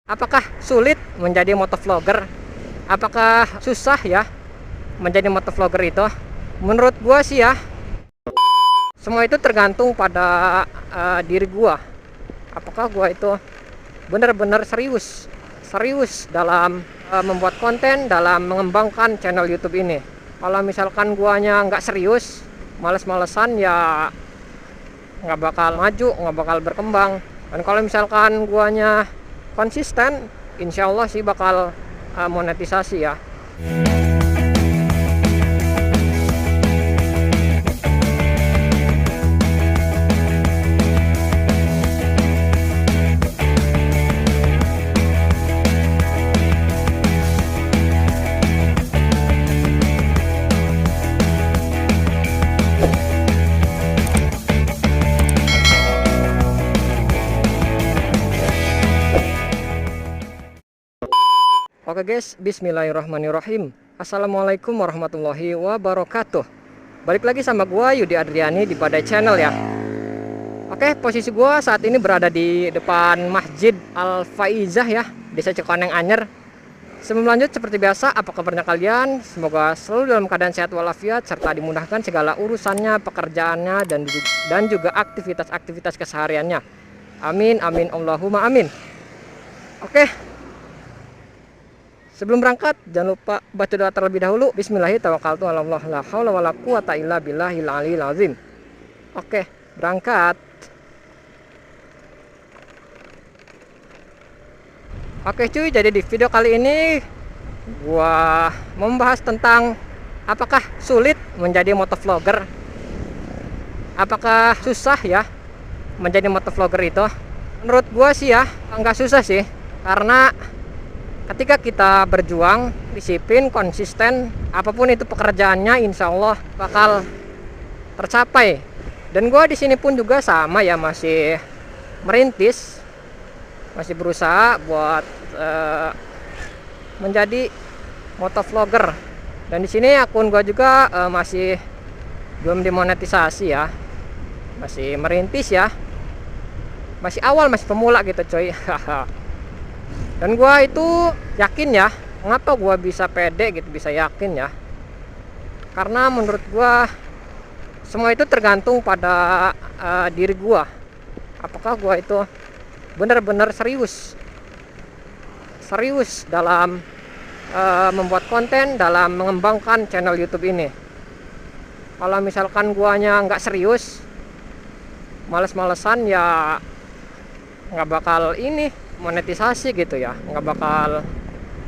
Apakah sulit menjadi motovlogger? Apakah susah ya menjadi motovlogger itu? Menurut gua sih ya, semua itu tergantung pada diri gua. Apakah gua itu benar-benar serius dalam membuat konten, dalam mengembangkan channel YouTube ini. Kalau misalkan guanya nggak serius, males-malesan, ya nggak bakal maju, nggak bakal berkembang. Dan kalau misalkan guanya konsisten, insya Allah sih bakal monetisasi ya. Oke guys, bismillahirrahmanirrahim. Assalamualaikum warahmatullahi wabarakatuh. Balik lagi sama gua Yudi Adriani di Badai Channel ya. Oke, posisi gua saat ini berada di depan Masjid Al Faizah ya, Desa Cikoneng Anyer. Sebelum lanjut, seperti biasa, apa kabarnya kalian? Semoga selalu dalam keadaan sehat walafiat serta dimudahkan segala urusannya, pekerjaannya, dan juga aktivitas-aktivitas kesehariannya. Amin, amin, Allahumma amin. Oke, sebelum berangkat, jangan lupa baca doa terlebih dahulu. Bismillahirrahmanirrahim. La haula wala quwata illa billahil aliyil azim. Oke, berangkat. Oke cuy, jadi di video kali ini gua membahas tentang apakah sulit menjadi motovlogger? Apakah susah ya menjadi motovlogger itu? Menurut gua sih ya, nggak susah sih, karena ketika kita berjuang, disiplin, konsisten, apapun itu pekerjaannya, insya Allah bakal tercapai. Dan gue di sini pun juga sama ya, masih merintis, masih berusaha buat menjadi motovlogger. Dan di sini akun gue juga masih belum dimonetisasi ya, masih merintis ya, masih awal, masih pemula gitu coy. Dan gua itu yakin ya, mengapa gua bisa pede gitu, bisa yakin ya, karena menurut gua semua itu tergantung pada diri gua. Apakah gua itu benar-benar serius dalam membuat konten, dalam mengembangkan channel YouTube ini. Kalau misalkan guanya nggak serius, males-malesan, ya nggak bakal monetisasi gitu ya, nggak bakal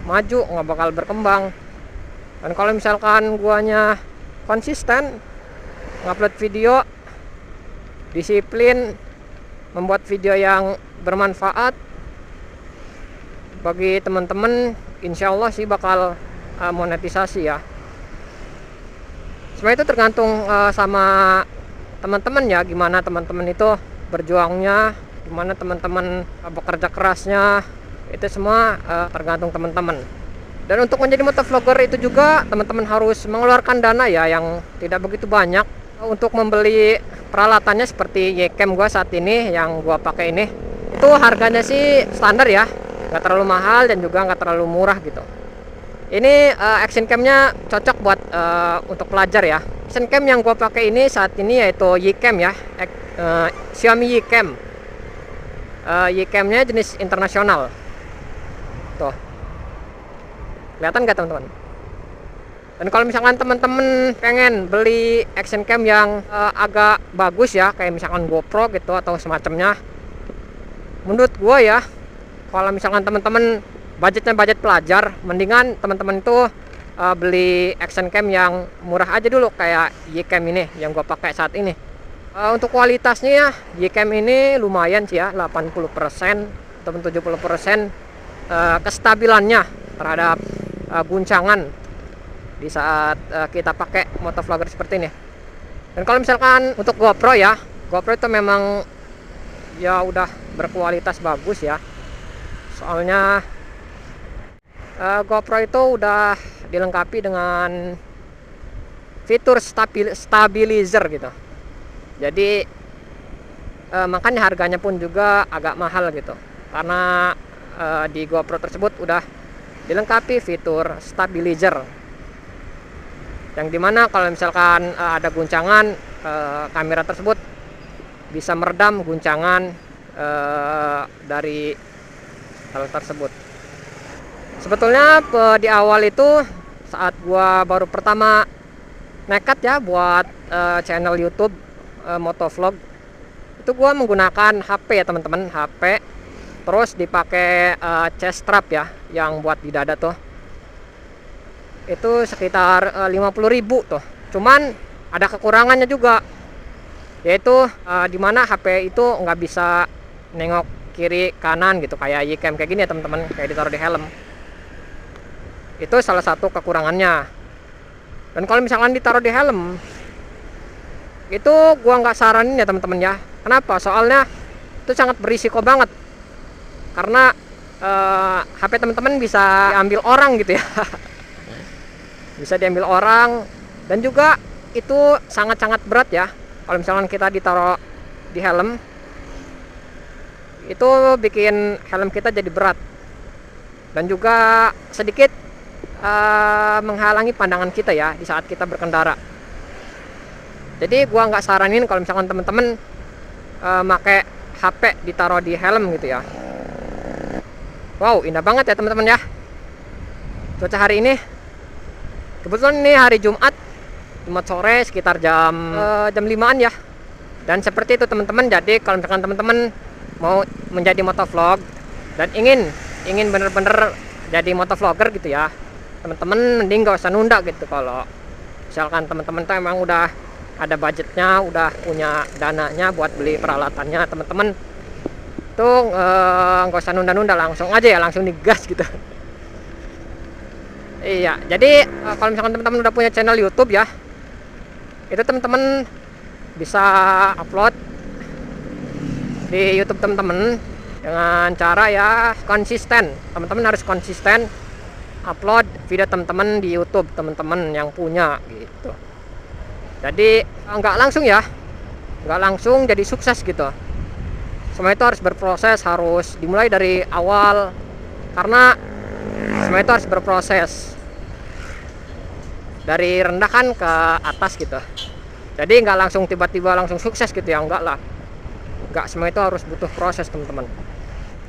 maju, nggak bakal berkembang. Dan kalau misalkan guanya konsisten ngupload video, disiplin, membuat video yang bermanfaat bagi teman-teman, insya Allah sih bakal monetisasi ya. Semua itu tergantung sama teman-teman ya, gimana teman-teman itu berjuangnya, gimana teman-teman bekerja kerasnya, itu semua tergantung teman-teman. Dan untuk menjadi motovlogger itu juga teman-teman harus mengeluarkan dana ya, yang tidak begitu banyak untuk membeli peralatannya. Seperti Ycam gua saat ini yang gua pakai ini, itu harganya sih standar ya, nggak terlalu mahal dan juga nggak terlalu murah gitu. Ini action camnya cocok buat untuk pelajar ya. Action cam yang gua pakai ini saat ini yaitu Ycam ya, Xiaomi Ycam. Ycam-nya jenis internasional. Tuh, kelihatan nggak teman-teman? Dan kalau misalkan teman-teman pengen beli action cam yang agak bagus ya, kayak misalkan GoPro gitu atau semacamnya, menurut gua ya, kalau misalkan teman-teman budgetnya budget pelajar, mendingan teman-teman itu beli action cam yang murah aja dulu, kayak Ycam ini yang gua pakai saat ini. Untuk kualitasnya ya, Ycam ini lumayan sih ya, 80% atau 70% kestabilannya terhadap guncangan di saat kita pakai motovlogger seperti ini. Dan kalau misalkan untuk GoPro ya, GoPro itu memang ya udah berkualitas bagus ya, soalnya GoPro itu udah dilengkapi dengan fitur stabilizer gitu. Jadi makanya harganya pun juga agak mahal gitu, karena di GoPro tersebut udah dilengkapi fitur stabilizer, yang dimana kalau misalkan ada guncangan, kamera tersebut bisa meredam guncangan dari hal tersebut. Sebetulnya di awal itu saat gua baru pertama nekat ya buat channel YouTube motovlog, itu gua menggunakan HP ya teman-teman, HP terus dipakai chest strap ya yang buat di dada tuh. Itu sekitar 50.000 tuh. Cuman ada kekurangannya juga, yaitu dimana HP itu nggak bisa nengok kiri kanan gitu kayak Ycam kayak gini ya teman-teman, kayak ditaruh di helm. Itu salah satu kekurangannya. Dan kalau misalkan ditaruh di helm, itu gua nggak saranin ya teman-teman ya. Kenapa? Soalnya itu sangat berisiko banget, karena HP teman-teman bisa diambil orang gitu ya. Bisa diambil orang, dan juga itu sangat-sangat berat ya kalau misalkan kita ditaruh di helm. Itu bikin helm kita jadi berat, dan juga sedikit menghalangi pandangan kita ya di saat kita berkendara. Jadi gua nggak saranin kalau misalkan teman-teman pakai HP ditaruh di helm gitu ya. Wow, indah banget ya teman-teman ya cuaca hari ini. Kebetulan ini hari Jumat sore sekitar jam 5-an ya. Dan seperti itu teman-teman, jadi kalau misalkan teman-teman mau menjadi motovlog dan ingin bener-bener jadi motovlogger gitu ya, teman-teman mending gak usah nunda gitu. Kalau misalkan teman-teman tuh emang udah ada budgetnya, udah punya dananya buat beli peralatannya, teman-teman tuh gak usah nunda-nunda, langsung aja ya, langsung digas gitu. Iya, jadi kalau misalkan teman-teman udah punya channel YouTube ya, itu teman-teman bisa upload di YouTube teman-teman dengan cara ya konsisten. Teman-teman harus konsisten upload video teman-teman di YouTube teman-teman yang punya gitu. Jadi nggak langsung ya, nggak langsung jadi sukses gitu. Semua itu harus berproses, harus dimulai dari awal, karena semua itu harus berproses dari rendah kan ke atas gitu. Jadi nggak langsung tiba-tiba langsung sukses gitu ya, enggak lah. Nggak, semua itu harus butuh proses teman-teman.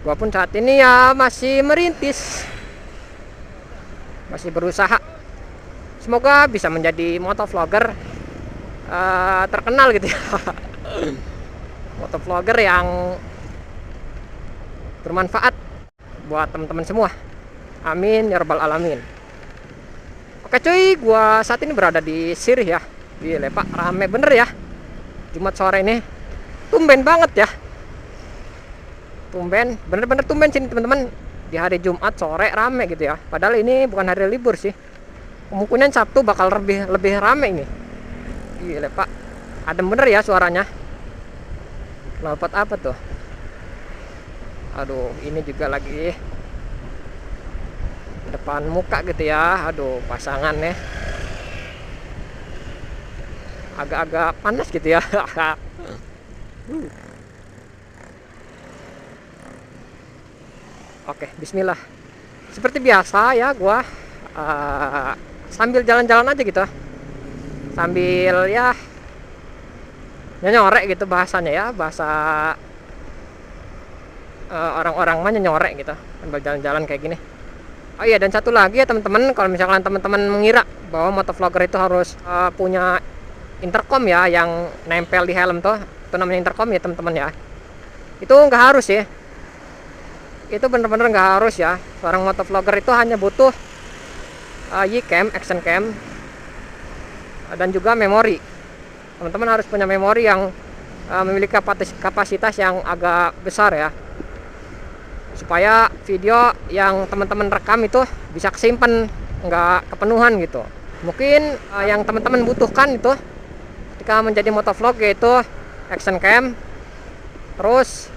Gua pun saat ini ya masih merintis, masih berusaha. Semoga bisa menjadi motovlogger terkenal gitu ya. Motovlogger yang bermanfaat buat teman-teman semua. Amin ya rabbal alamin. Oke cuy, gua saat ini berada di Sirih ya. Gile pak, rame bener ya Jumat sore ini. Tumben banget ya, tumben, bener-bener tumben sini teman-teman. Di hari Jumat sore rame gitu ya, padahal ini bukan hari libur sih. Kemungkinan Sabtu bakal lebih rame ini. Gile pak, adem bener ya suaranya. Knalpot apa tuh? Aduh, ini juga lagi depan muka gitu ya. Aduh, pasangannya agak-agak panas gitu ya. Oke, bismillah. Seperti biasa ya, gua sambil jalan-jalan aja gitu, sambil ya nyorek gitu bahasanya ya, bahasa orang-orang mah nyorek gitu sambil jalan-jalan kayak gini. Oh iya, dan satu lagi ya teman-teman, kalau misalkan teman-teman mengira bahwa motovlogger itu harus punya intercom ya yang nempel di helm tuh, itu namanya intercom ya teman-teman ya. Itu nggak harus ya, itu bener-bener nggak harus ya. Seorang motovlogger itu hanya butuh Ycam, action cam, dan juga memori. Teman-teman harus punya memori yang memiliki kapasitas yang agak besar ya, supaya video yang teman-teman rekam itu bisa kesimpan, nggak kepenuhan gitu. Mungkin yang teman-teman butuhkan itu ketika menjadi motovlog yaitu action cam, terus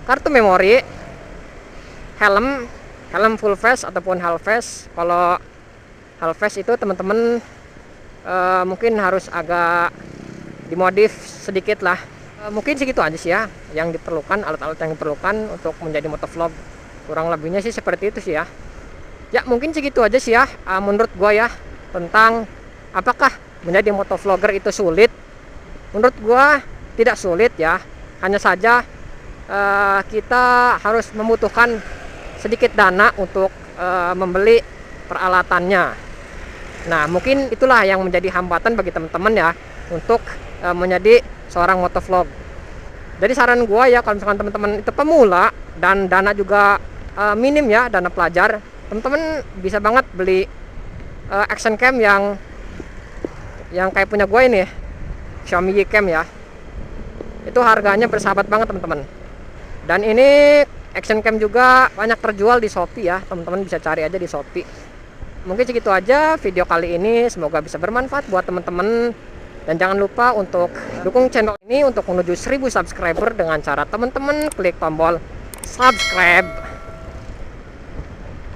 kartu memori, helm full face ataupun half face. Kalau half face itu teman-teman mungkin harus agak dimodif sedikit lah. Mungkin segitu aja sih ya yang diperlukan, alat-alat yang diperlukan untuk menjadi motovlog. kurang lebihnya sih seperti itu sih ya. Ya mungkin segitu aja sih ya, menurut gua ya, tentang apakah menjadi motovlogger itu sulit. Menurut gua tidak sulit ya, hanya saja kita harus membutuhkan sedikit dana untuk membeli peralatannya. Nah mungkin itulah yang menjadi hambatan bagi teman-teman ya untuk menjadi seorang motovlog. Jadi saran gua ya, kalau misalkan teman-teman itu pemula dan dana juga minim ya, dana pelajar, teman-teman bisa banget beli action cam yang kayak punya gue ini, Xiaomi Yicam ya. Itu harganya bersahabat banget teman-teman. Dan ini action cam juga banyak terjual di Shopee ya, teman-teman bisa cari aja di Shopee. Mungkin segitu aja video kali ini, semoga bisa bermanfaat buat teman-teman. Dan jangan lupa untuk dukung channel ini untuk menuju 1000 subscriber dengan cara teman-teman klik tombol subscribe.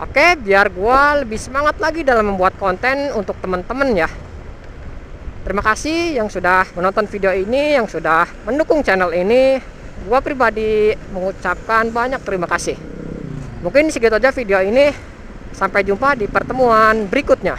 Oke, biar gua lebih semangat lagi dalam membuat konten untuk teman-teman ya. Terima kasih yang sudah menonton video ini, yang sudah mendukung channel ini. Gua pribadi mengucapkan banyak terima kasih. Mungkin segitu aja video ini. Sampai jumpa di pertemuan berikutnya.